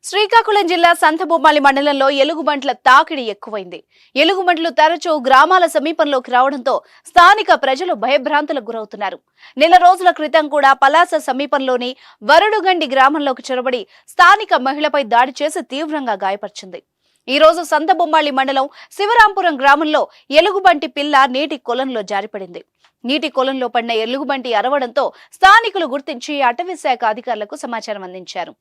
శ్రీకాకుళం జిల్లా సంతబొమ్మాళి మండలంలో ఎలుగుబంట్ల తాకిడి ఎక్కువైంది. ఎలుగుబంట్లు తరచూ గ్రామాల సమీపంలోకి రావడంతో స్థానిక ప్రజలు భయభ్రాంతులకు గురవుతున్నారు. నెల రోజుల క్రితం కూడా పలాస సమీపంలోని వరుడుగండి గ్రామంలోకి చొరబడి స్థానిక మహిళపై దాడి చేసి తీవ్రంగా గాయపరిచింది. ఈ రోజు సంతబొమ్మాళి మండలం శివరాంపురం గ్రామంలో ఎలుగుబంటి పిల్ల నీటి కొలంలో జారిపడింది. నీటి కొలంలో పడిన ఎలుగుబంటి అరవడంతో స్థానికులు గుర్తించి అటవీశాఖ అధికారులకు సమాచారం అందించారు.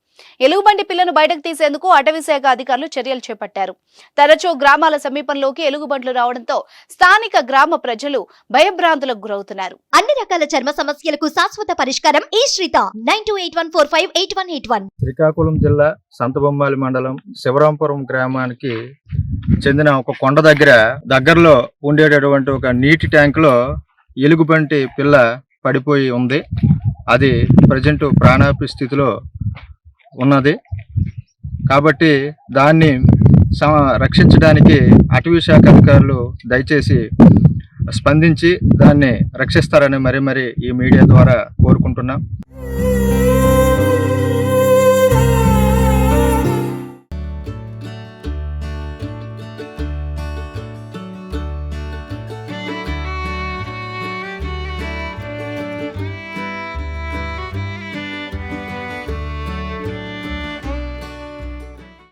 ఎలుగుబంటి పిల్లను బయటకు తీసేందుకు అటవీశాఖ అధికారులు చర్యలు చేపట్టారు. తరచూ గ్రామాల సమీపంలోకి ఎలుగుబంట్లు రావడంతో స్థానిక గ్రామ ప్రజలు భయభ్రాంతులకు గురవుతున్నారు. అన్ని రకాల చర్మ సమస్యలకు శాశ్వత పరిష్కారం ఈ శ్రీత 9281458181. శ్రీకాకుళం జిల్లా సంతబొమ్మాళి మండలం శివరాంపురం గ్రామానికి చెందిన ఒక కొండ దగ్గరలో ఉండేటటువంటి ఒక నీటి ట్యాంక్ లో ఎలుగుబంటి పిల్ల పడిపోయి ఉంది. అది ప్రజెంట్ ప్రాణాపాయ స్థితిలో ఉన్నది. కాబట్టి దాన్ని రక్షించడానికి అటవీ శాఖ అధికారులు దయచేసి స్పందించి దాన్ని రక్షిస్తారని మరీ ఈ మీడియా ద్వారా కోరుకుంటున్నాం.